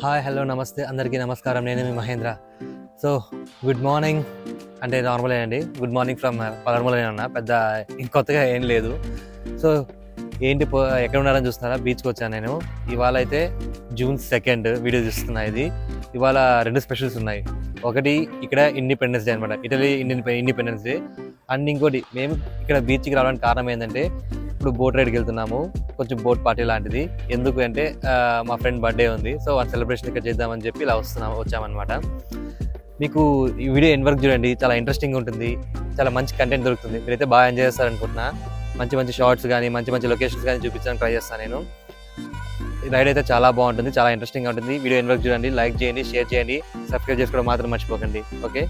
Hi hello నమస్తే అందరికీ నమస్కారం. నేను మీ మహేంద్ర. సో గుడ్ మార్నింగ్ అంటే నార్మలే అండి. గుడ్ మార్నింగ్ ఫ్రమ్ పలర్మలే అన్న. పెద్ద ఇంకొత్తగా ఏం లేదు. సో ఏంటి ఎక్కడ ఉన్నారని చూస్తున్నారా? బీచ్కి వచ్చాను నేను. ఇవాళ అయితే June 2 వీడియో చూస్తున్నా. ఇది ఇవాళ 2 స్పెషల్స్ ఉన్నాయి. ఒకటి ఇక్కడ ఇండిపెండెన్స్ డే అనమాట, ఇటలీ ఇండిపెండెన్స్ డే. అండ్ ఇంకోటి మేము ఇక్కడ బీచ్కి రావడానికి కారణం ఏంటంటే ఇప్పుడు బోట్ రైడ్కి వెళ్తున్నాము, కొంచెం బోట్ పార్టీ లాంటిది. ఎందుకు అంటే మా ఫ్రెండ్ బర్త్డే ఉంది, సో ఆ సెలబ్రేషన్ ఇక్కడ చేద్దామని చెప్పి ఇలా వచ్చామన్నమాట. మీకు ఈ వీడియో ఎండ్ వరకు చూడండి, చాలా ఇంట్రెస్టింగ్ ఉంటుంది, చాలా మంచి కంటెంట్ దొరుకుతుంది. మీరైతే బాగా ఎంజాయ్ చేస్తారనుకుంటున్నా. మంచి మంచి షార్ట్స్ కానీ మంచి మంచి లొకేషన్స్ కానీ చూపించడానికి ట్రై చేస్తాను నేను. ఈ రైడ్ అయితే చాలా బాగుంటుంది, చాలా ఇంట్రెస్టింగ్గా ఉంటుంది. వీడియో ఎండ్ వరకు చూడండి, లైక్ చేయండి, షేర్ చేయండి, సబ్స్క్రైబ్ చేసుకోవడం మాత్రం మర్చిపోకండి. ఓకే,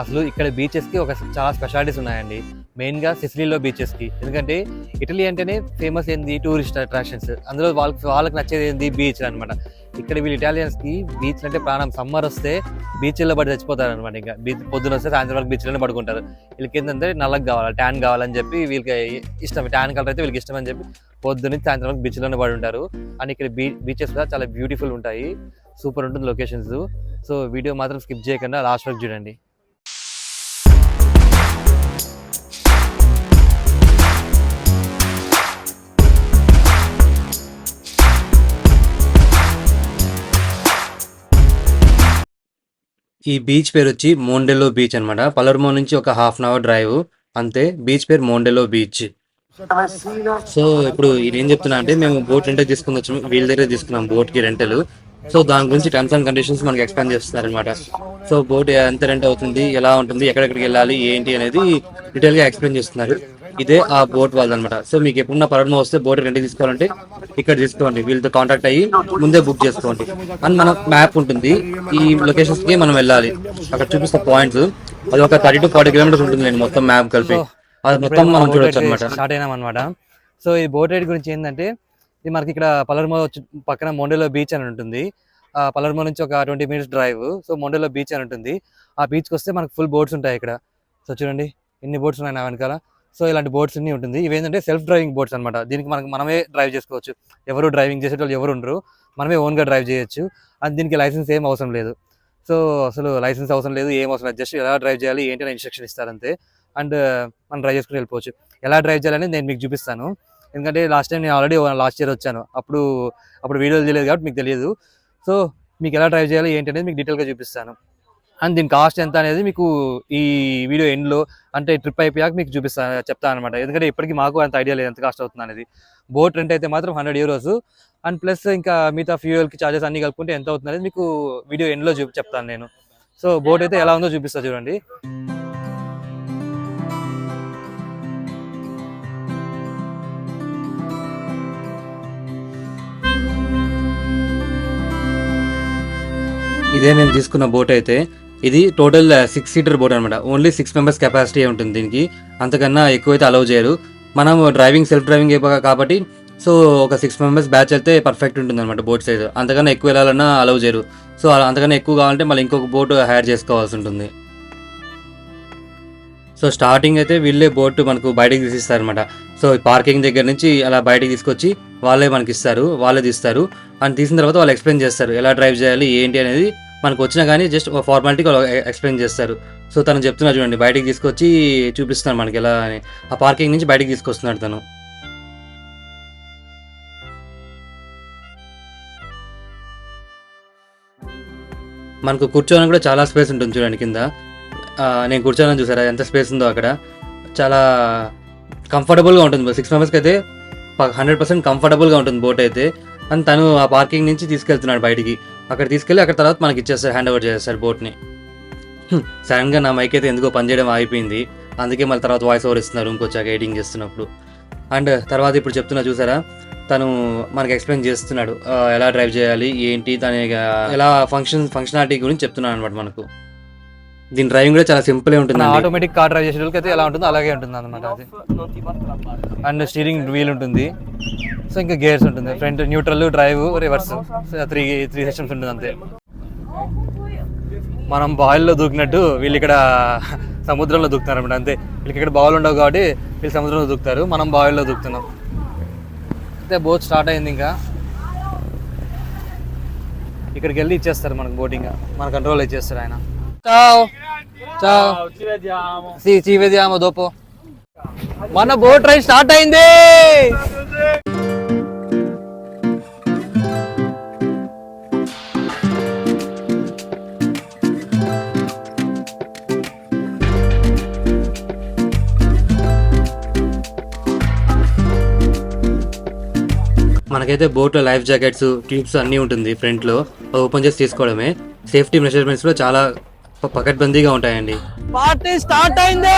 అసలు ఇక్కడ బీచెస్కి చాలా స్పెషాలిటీస్ ఉన్నాయండి. మెయిన్గా సిసిలీలో బీచెస్కి. ఎందుకంటే ఇటలీ అంటేనే ఫేమస్ ఏంది టూరిస్ట్ అట్రాక్షన్స్, అందులో వాళ్ళకి నచ్చేది ఏంది బీచ్ అనమాట. ఇక్కడ వీళ్ళు ఇటాలియన్స్కి బీచ్ అంటే ప్రాణం. సమ్మర్ వస్తే బీచ్లో పడి చచ్చిపోతారు అనమాట. ఇంకా బీచ్ పొద్దున వస్తే సాయంత్రం వరకు బీచ్లోనే పడుకుంటారు. వీళ్ళకి ఏంటంటే నల్లకి కావాలి, ట్యాన్ కావాలని చెప్పి వీళ్ళకి ఇష్టం. ట్యాన్ కలర్ అయితే వీళ్ళకి ఇష్టం అని చెప్పి పొద్దున్న సాయంత్రం వరకు బీచ్లోనే పడి ఉంటారు. అండ్ ఇక్కడ బీచెస్ కూడా చాలా బ్యూటిఫుల్ ఉంటాయి, సూపర్ ఉంటుంది లొకేషన్స్. సో వీడియో మాత్రం స్కిప్ చేయకుండా లాస్ట్ వరకు చూడండి. ఈ బీచ్ పేరు వచ్చి మోండెలో బీచ్ అనమాట. పలర్మో నుంచి ఒక ½ అవర్ డ్రైవ్ అంతే. బీచ్ పేరు మోండెలో బీచ్. సో ఇప్పుడు ఏం చెప్తున్నా అంటే మేము బోట్ రెంట్ తీసుకుని వచ్చాము, వీళ్ళ దగ్గర తీసుకున్నాం బోట్ కి రెంటలు. సో దాని గురించి టర్మ్స్ అండ్ కండిషన్స్ మనకి ఎక్స్ప్లెయిన్ చేస్తున్నారు అనమాట. సో బోట్ ఎంత రెంట్ అవుతుంది, ఎలా ఉంటుంది, ఎక్కడెక్కడికి వెళ్ళాలి, ఏంటి అనేది డీటెయిల్ గా ఎక్స్ప్లెయిన్ చేస్తున్నారు. ఇదే ఆ బోట్ వాళ్ళదనమాట. సో మీకు ఎప్పుడున్న పలర్మో వస్తే బోట్ రెంట్ తీసుకోవాలంటే ఇక్కడ తీసుకోండి, వీళ్ళతో కాంటాక్ట్ అయ్యి ముందే బుక్ చేసుకోండి. అండ్ మన మ్యాప్ ఉంటుంది, ఈ లొకేషన్స్ కి మనం వెళ్ళాలి. అక్కడ చూపిస్తే పాయింట్స్, అది ఒక 30 to 40 కిలోమీటర్స్ ఉంటుంది మొత్తం మ్యాప్ కలిపి. అది మొత్తం మనం చూడొచ్చు అనమాట. స్టార్ట్ అయినాం అనమాట. సో ఈ బోట్ రైడ్ గురించి ఏంటంటే, ఇది మనకి ఇక్కడ పలర్మో పక్కన మొండెలో బీచ్ అని ఉంటుంది. పలర్మో నుంచి ఒక 20 minutes డ్రైవ్. సో మొండెలో బీచ్ అని ఉంటుంది. ఆ బీచ్కి వస్తే మనకు ఫుల్ బోట్స్ ఉంటాయి ఇక్కడ. సో చూడండి ఎన్ని బోట్స్ ఉన్నాయి నా వెనకాల. సో ఇలాంటి బోట్స్ అన్ని ఉంటుంది. ఇవేంటంటే సెల్ఫ్ డ్రైవింగ్ బోట్స్ అనమాట. దీనికి మనమే డ్రైవ్ చేసుకోవచ్చు, ఎవరు డ్రైవింగ్ చేసేటోళ్ళు ఎవరు ఉండరు, మనమే ఓన్గా డ్రైవ్ చేయొచ్చు. అండ్ దీనికి లైసెన్స్ ఏం అవసరం లేదు. సో అసలు లైసెన్స్ అవసరం లేదు, ఏం అవసరం లేదు. జస్ట్ ఎలా డ్రైవ్ చేయాలి ఏంటి అని ఇన్స్ట్రక్షన్ ఇస్తారంతే. అండ్ మనం డ్రైవ్ చేసుకుని వెళ్ళిపోవచ్చు. ఎలా డ్రైవ్ చేయాలని నేను మీకు చూపిస్తాను. ఎందుకంటే లాస్ట్ టైం నేను ఆల్రెడీ లాస్ట్ ఇయర్ వచ్చాను, అప్పుడు వీడియోలు చేయలేదు కాబట్టి మీకు తెలియదు. సో మీకు ఎలా డ్రైవ్ చేయాలి ఏంటి అనేది మీకు డీటెయిల్గా చూపిస్తాను. అండ్ దీని కాస్ట్ ఎంత అనేది మీకు ఈ వీడియో ఎండ్లో అంటే ట్రిప్ అయిపోయాక మీకు చెప్తాను అనమాట. ఎందుకంటే ఇప్పటికీ మాకు అంత ఐడియా లేదు ఎంత కాస్ట్ అవుతుంది అనేది. బోట్ రెంట్ అయితే మాత్రం €100. అండ్ ప్లస్ ఇంకా మిగతా ఫ్యూయల్కి చార్జెస్ అన్ని కలుపుకుంటే ఎంత అవుతుంది అనేది మీకు వీడియో ఎండ్లో చెప్తాను నేను. సో బోట్ అయితే ఎలా ఉందో చూపిస్తా చూడండి. ఇదే మేము తీసుకున్న బోట్ అయితే. ఇది టోటల్ 6 seater బోట్ అనమాట. ఓన్లీ 6 members కెపాసిటీ ఉంటుంది దీనికి, అంతకన్నా ఎక్కువైతే అలౌ చేయరు. మనం డ్రైవింగ్ సెల్ఫ్ డ్రైవింగ్ కాబట్టి సో ఒక 6 members బ్యాచ్ అయితే పర్ఫెక్ట్ ఉంటుంది అనమాట బోట్ సైజ్. అంతకన్నా ఎక్కువ వెళ్ళాలన్నా అలౌ చేయరు. సో అంతకన్నా ఎక్కువ కావాలంటే మళ్ళీ ఇంకొక బోట్ హైర్ చేసుకోవాల్సి ఉంటుంది. సో స్టార్టింగ్ అయితే వీళ్ళే బోట్ మనకు బయటకు తీసిస్తారు అనమాట. సో పార్కింగ్ దగ్గర నుంచి అలా బయటకు తీసుకొచ్చి వాళ్ళే మనకి ఇస్తారు, వాళ్ళే తీస్తారు. అండ్ తీసిన తర్వాత వాళ్ళు ఎక్స్ప్లెయిన్ చేస్తారు ఎలా డ్రైవ్ చేయాలి ఏంటి అనేది. మనకు వచ్చినా కానీ జస్ట్ ఒక ఫార్మాలిటీకి ఎక్స్ప్లెయిన్ చేస్తారు. సో తను చెప్తున్నారు చూడండి, బయటికి తీసుకొచ్చి చూపిస్తున్నాడు మనకి ఎలా అని. ఆ పార్కింగ్ నుంచి బయటికి తీసుకొస్తున్నాడు తను. మనకు కూర్చోడానికి కూడా చాలా స్పేస్ ఉంటుంది చూడండి కింద. నేను కూర్చోవాలని చూసారా ఎంత స్పేస్ ఉందో అక్కడ. చాలా కంఫర్టబుల్గా ఉంటుంది. 6 members అయితే 100% కంఫర్టబుల్గా ఉంటుంది బోట్ అయితే. అండ్ తను ఆ పార్కింగ్ నుంచి తీసుకెళ్తున్నాడు బయటికి. అక్కడ తీసుకెళ్ళి అక్కడ తర్వాత మనకి ఇచ్చేస్తారు, హ్యాండ్ ఓవర్ చేస్తారు బోట్ని. సడన్గా నా మైక్ అయితే ఎందుకో పనిచేయడం అయిపోయింది, అందుకే మళ్ళీ తర్వాత వాయిస్ ఓవర్ ఇస్తున్నారు రూమ్కి వచ్చాక ఎడిటింగ్ చేస్తున్నప్పుడు. అండ్ తర్వాత ఇప్పుడు చెప్తున్నా చూసారా, తను మనకి ఎక్స్ప్లెయిన్ చేస్తున్నాడు ఎలా డ్రైవ్ చేయాలి ఏంటి, దాని ఎలా ఫంక్షనాలిటీ గురించి చెప్తున్నాడు అనమాట మనకు. దీని డ్రైవింగ్ కూడా చాలా సింపుల్ ఉంటుంది. ఆటోమేటిక్ కార్ డ్రైవ్ చేసే వాళ్ళకి అయితే ఎలా ఉంటుందో అలాగే ఉంటుంది అనమాట అది. అండ్ స్టీరింగ్ వీల్ ఉంటుంది. సో ఇంకా గేర్స్ ఉంటుంది, front neutral, drive, reverse, 3 sections ఉంటుంది అంతే. మనం బాయిల్లో దూకినట్టు వీళ్ళు ఇక్కడ సముద్రంలో దూకుతారు అనమాట అంతే. వీళ్ళకి ఇక్కడ బావులు ఉండవు కాబట్టి వీళ్ళు సముద్రంలో దూకుతారు, మనం బావిల్లో దూకుతున్నాం. అయితే బోట్ స్టార్ట్ అయింది. ఇంకా ఇక్కడికి వెళ్ళి ఇచ్చేస్తారు మనకు బోటింగ్, మన కంట్రోల్ ఇచ్చేస్తారు ఆయన. చావ్ చావ్, ci vediamo dopo. మన బోట్ రైడ్ స్టార్ట్ అయింది. మనకైతే బోట్లో లైఫ్ జాకెట్స్, ట్యూబ్స్ అన్నీ ఉంటుంది ఫ్రంట్లో, ఓపెన్ చేసి తీసుకోవడమే. సేఫ్టీ మెజర్మెంట్స్ కూడా చాలా పకడ్బందీగా ఉంటాయండి. పార్టీ స్టార్ట్ అయింది.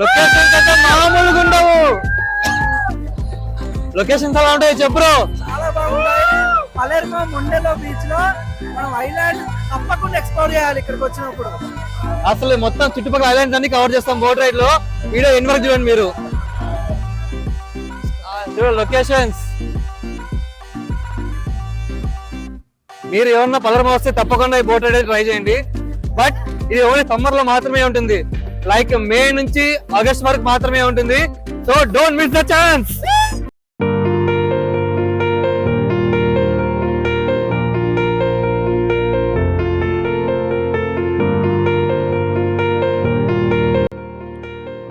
లొకేషన్స్ అయితే మామూలుగా ఉండవు. లొకేషన్స్ ఎలా ఉంటాయి చెప్పురు? చాలా బాగుంటాయి. పలెర్మో మొండెలో బీచ్ లో మనం ఐలాండ్ తప్పకుండా ఎక్స్ప్లోర్ చేయాలి ఇక్కడికి వచ్చినప్పుడు. అసలు మొత్తం చుట్టుపక్కల ఐలాండ్స్ అన్ని కవర్ చేస్తాం బోట్ రైడ్ లో. వీడియో ఇన్వర్క్ చూడండి మీరు. చూడండి లొకేషన్స్. మీరు ఏమన్నా పలర్మో వస్తే తప్పకుండా ఈ బోట్ రైడ్ ట్రై చేయండి. బట్ ఇది ఓన్లీ సమ్మర్ లో మాత్రమే ఉంటుంది. లైక్ మే నుంచి ఆగస్ట్ వరకు మాత్రమే ఉంటుంది. So don't miss the chance.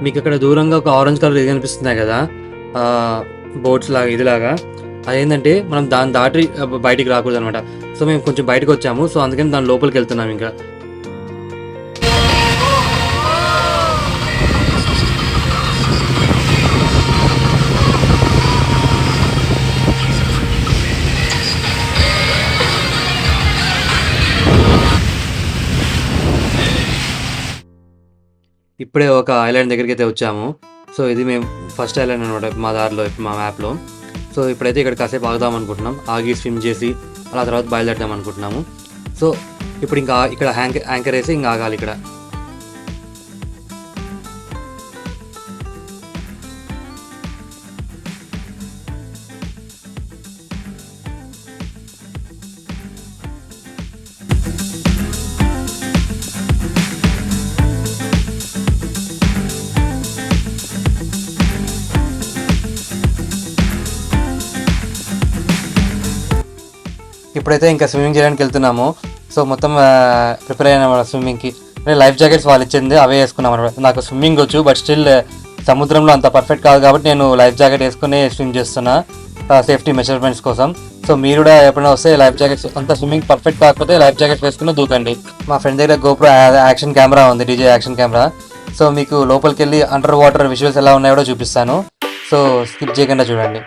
మీకు ఇక్కడ దూరంగా ఒక ఆరెంజ్ కలర్ ఇది కనిపిస్తున్నాయి కదా, బోట్స్ లాగా ఇదిలాగా, అదేంటంటే మనం దాన్ని దాటి బయటికి రాకూడదు అనమాట. సో మేము కొంచెం బయటకు వచ్చాము, సో అందుకని దాని లోపలికి వెళ్తున్నాం. ఇంకా ఇప్పుడే ఒక ఐలాండ్ దగ్గరికి అయితే వచ్చాము. సో ఇది మేము ఫస్ట్ ఐలాండ్ అనమాట మా దారిలో, మా మ్యాప్లో. సో ఇప్పుడైతే ఇక్కడ కాసేపు ఆగుదాం అనుకుంటున్నాం, ఆగి స్విమ్ చేసి అలా తర్వాత బయలుదేరదాం అనుకుంటున్నాము. సో ఇప్పుడు ఇంకా ఇక్కడ యాంకర్ వేసి ఇంకా ఆగాలి ఇక్కడ. ఇప్పుడైతే ఇంకా స్విమ్మింగ్ చేయడానికి వెళ్తున్నాము. సో మొత్తం ప్రిపేర్ అయినా స్విమ్మింగ్కి. లైఫ్ జాకెట్స్ వాళ్ళు ఇచ్చింది అవే వేసుకున్నాం అనమాట. నాకు స్విమ్మింగ్ వచ్చు, బట్ స్టిల్ సముద్రంలో అంత పర్ఫెక్ట్ కాదు కాబట్టి నేను లైఫ్ జాకెట్ వేసుకుని స్విమ్ చేస్తున్నా సేఫ్టీ మెజర్మెంట్స్ కోసం. సో మీరు కూడా ఎప్పుడైనా వస్తే లైఫ్ జాకెట్స్, అంత స్విమ్మింగ్ పర్ఫెక్ట్ కాకపోతే లైఫ్ జాకెట్స్ వేసుకుని దూకండి. మా ఫ్రెండ్ దగ్గర GoPro యాక్షన్ కెమెరా ఉంది, డీజే యాక్షన్ కెమెరా. సో మీకు లోపలికి వెళ్ళి అండర్ వాటర్ విజువల్స్ ఎలా ఉన్నాయో కూడా చూపిస్తాను. సో స్కిప్ చేయకుండా చూడండి.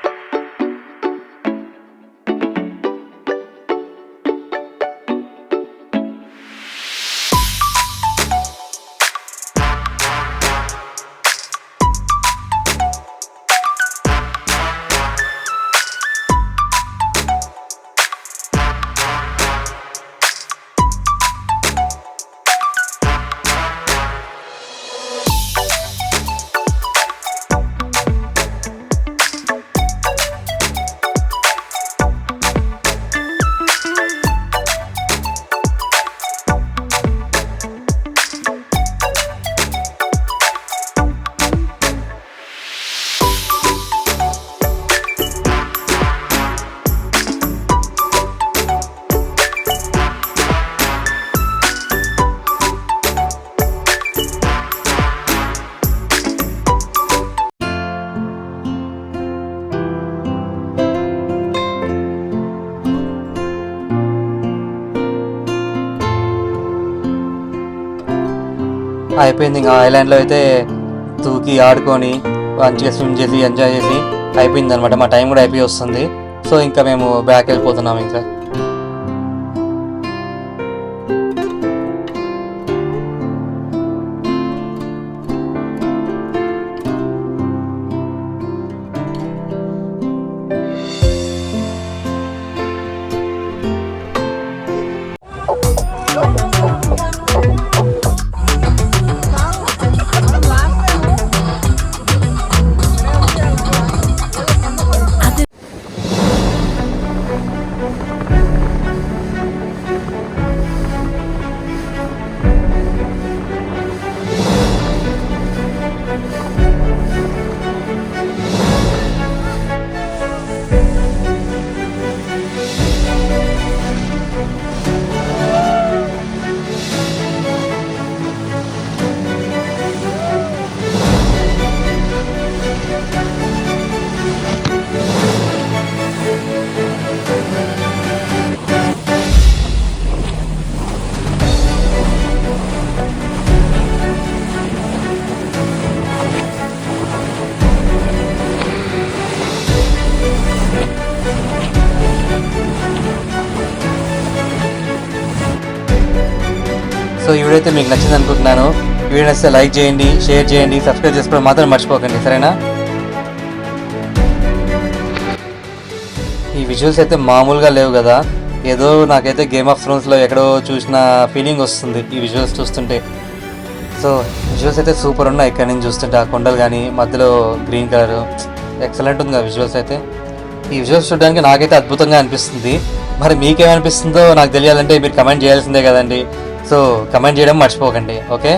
అయిపోయింది. ఇంకా ఐలాండ్లో అయితే తూకి ఆడుకొని మంచిగా స్విమ్ చేసి ఎంజాయ్ చేసి అయిపోయింది అనమాట. మా టైం కూడా అయిపోయి వస్తుంది. సో ఇంకా మేము బ్యాక్ వెళ్ళిపోతున్నాం. ఇంకా ఈ వీడియో అయితే మీకు నచ్చింది అనుకుంటున్నాను. ఈ వీడియో నచ్చితే లైక్ చేయండి, షేర్ చేయండి, సబ్స్క్రైబ్ చేసుకోవడం మాత్రం మర్చిపోకండి, సరేనా? ఈ విజువల్స్ అయితే మామూలుగా లేవు కదా, ఏదో నాకైతే గేమ్ ఆఫ్ థ్రోన్స్లో ఎక్కడో చూసిన ఫీలింగ్ వస్తుంది ఈ విజువల్స్ చూస్తుంటే. సో విజువల్స్ అయితే సూపర్ ఉన్నాయి. ఇక్కడ నుంచి చూస్తుంటే ఆ కొండలు కానీ మధ్యలో గ్రీన్ కలర్ ఎక్సలెంట్ ఉంది ఆ విజువల్స్ అయితే. ఈ విజువల్స్ చూడడానికి నాకైతే అద్భుతంగా అనిపిస్తుంది. మరి మీకేమనిపిస్తుందో నాకు తెలియాలంటే మీరు కమెంట్ చేయాల్సిందే కదండి. సో కమెంట్ చేయడం మర్చిపోకండి, ఓకే?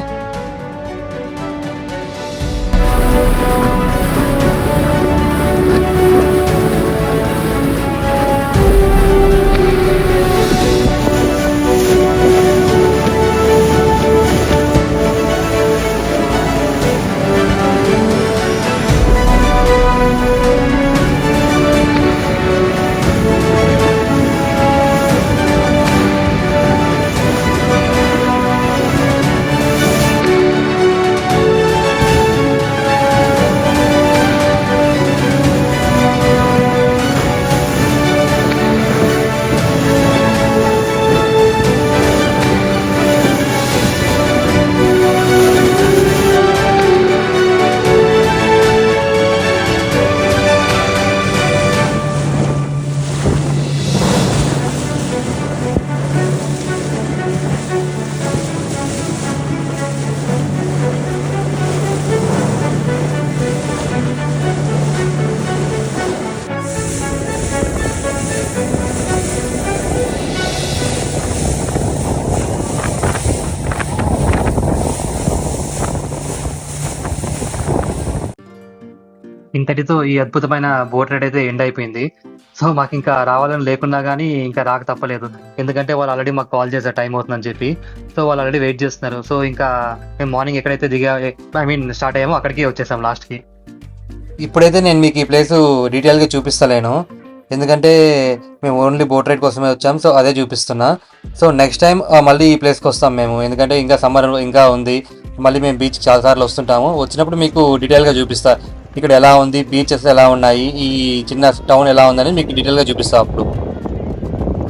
ఇంతటితో ఈ అద్భుతమైన బోట్ రైడ్ అయితే ఎండ్ అయిపోయింది. సో మాకు ఇంకా రావాలని లేకున్నా కానీ ఇంకా రాక తప్పలేదు, ఎందుకంటే వాళ్ళు ఆల్రెడీ మాకు కాల్ చేశారు టైం అవుతుందని చెప్పి. సో వాళ్ళు ఆల్రెడీ వెయిట్ చేస్తున్నారు. సో ఇంకా మేము మార్నింగ్ ఎక్కడైతే స్టార్ట్ అయ్యామో అక్కడికి వచ్చేసాం లాస్ట్కి. ఇప్పుడైతే నేను మీకు ఈ ప్లేస్ డీటెయిల్గా చూపిస్తలేను, ఎందుకంటే మేము ఓన్లీ బోట్ రైడ్ కోసమే వచ్చాం. సో అదే చూపిస్తున్నా. సో నెక్స్ట్ టైం మళ్ళీ ఈ ప్లేస్కి వస్తాం మేము, ఎందుకంటే ఇంకా సమ్మర్ ఇంకా ఉంది. మళ్ళీ మేము బీచ్ చాలాసార్లు వస్తుంటాము. వచ్చినప్పుడు మీకు డీటెయిల్గా చూపిస్తా ఇక్కడ ఎలా ఉంది, బీచెస్ ఎలా ఉన్నాయి, ఈ చిన్న టౌన్ ఎలా ఉందని మీకు డీటెయిల్గా చూపిస్తా అప్పుడు.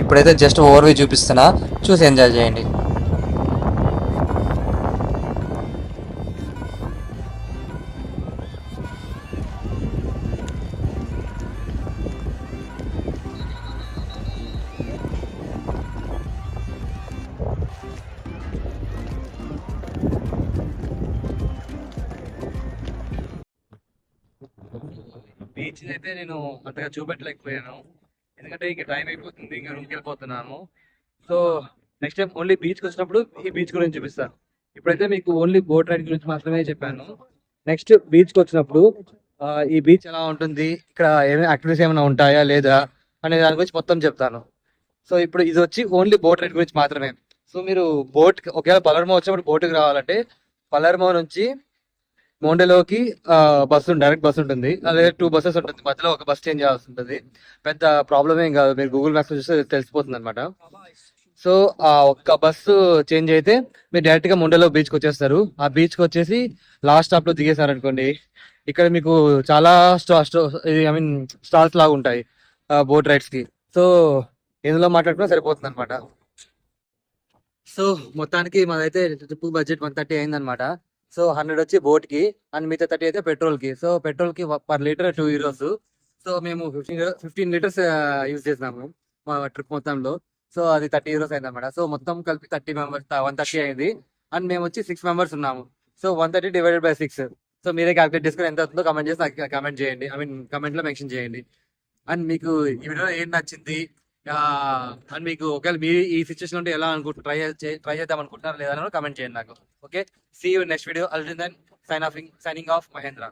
ఇప్పుడైతే జస్ట్ ఓవర్వ్యూ చూపిస్తున్నా, చూసి ఎంజాయ్ చేయండి. బీచ్ అయితే నేను అంతగా చూపెట్టలేకపోయాను, ఎందుకంటే ఇంకా టైం అయిపోతుంది, ఇంకా రూమ్కి వెళ్ళిపోతున్నాము. సో నెక్స్ట్ టైం ఓన్లీ బీచ్కి వచ్చినప్పుడు ఈ బీచ్ గురించి చూపిస్తాను. ఇప్పుడైతే మీకు ఓన్లీ బోట్ రైడ్ గురించి మాత్రమే చెప్పాను. నెక్స్ట్ బీచ్కి వచ్చినప్పుడు ఈ బీచ్ ఎలా ఉంటుంది, ఇక్కడ ఏమైనా యాక్టివిటీస్ ఏమైనా ఉంటాయా లేదా అనే దాని గురించి మొత్తం చెప్తాను. సో ఇప్పుడు ఇది వచ్చి ఓన్లీ బోట్ రైడ్ గురించి మాత్రమే. సో మీరు ఒకవేళ పలర్మో వచ్చినప్పుడు బోట్కి రావాలంటే పలర్మో నుంచి మోండెలోకి డైరెక్ట్ బస్సు ఉంటుంది. అదే 2 బస్సెస్ ఉంటుంది, మధ్యలో ఒక బస్ చేంజ్ చేయాల్సి ఉంటుంది. పెద్ద ప్రాబ్లమ్ ఏం కాదు, మీరు గూగుల్ మ్యాప్స్ చూస్తే తెలిసిపోతుంది అనమాట. సో ఆ ఒక్క బస్సు చేంజ్ అయితే మీరు డైరెక్ట్గా మోండెలో బీచ్కి వచ్చేస్తారు. ఆ బీచ్కి వచ్చేసి లాస్ట్ స్టాప్లో దిగేశారు అనుకోండి, ఇక్కడ మీకు చాలా స్టాల్స్ లాగా ఉంటాయి బోట్ రైడ్స్కి. సో ఇందులో మాట్లాడుకున్నా సరిపోతుంది అనమాట. సో మొత్తానికి మాదైతే ట్రిప్ బడ్జెట్ 130 అయిందనమాట. సో 100 వచ్చి బోట్ కి అండ్ మిగతా 30 అయితే పెట్రోల్ కి. సో పెట్రోల్ కి పర్ లీటర్ 2 euros. సో మేము 15 లీటర్స్ యూజ్ చేసినాము మా ట్రిప్ మొత్తంలో. సో అది 30 euros అయింది అనమాట. సో మొత్తం కలిపి 30 మెంబర్స్ 130 అయింది. అండ్ మేము వచ్చి 6 మెంబర్స్ ఉన్నాము. So 130 divided by 6. సో మీరే క్యాల్కులేట్ చేసుకుని ఎంత అవుతుందో కమెంట్ చేసి నాకు కమెంట్ చేయండి, కమెంట్ లో మెన్షన్ చేయండి. అండ్ మీకు ఈ వీడియో ఏం నచ్చింది, అండ్ మీకు ఒకవేళ మీరు ఈ సిచ్యువేషన్ ఉంటే ఎలా ట్రై చేద్దాం అనుకుంటున్నారు లేదా కమెంట్ చేయండి నాకు. Okay, see you next video. Until then, signing off, Mahendra.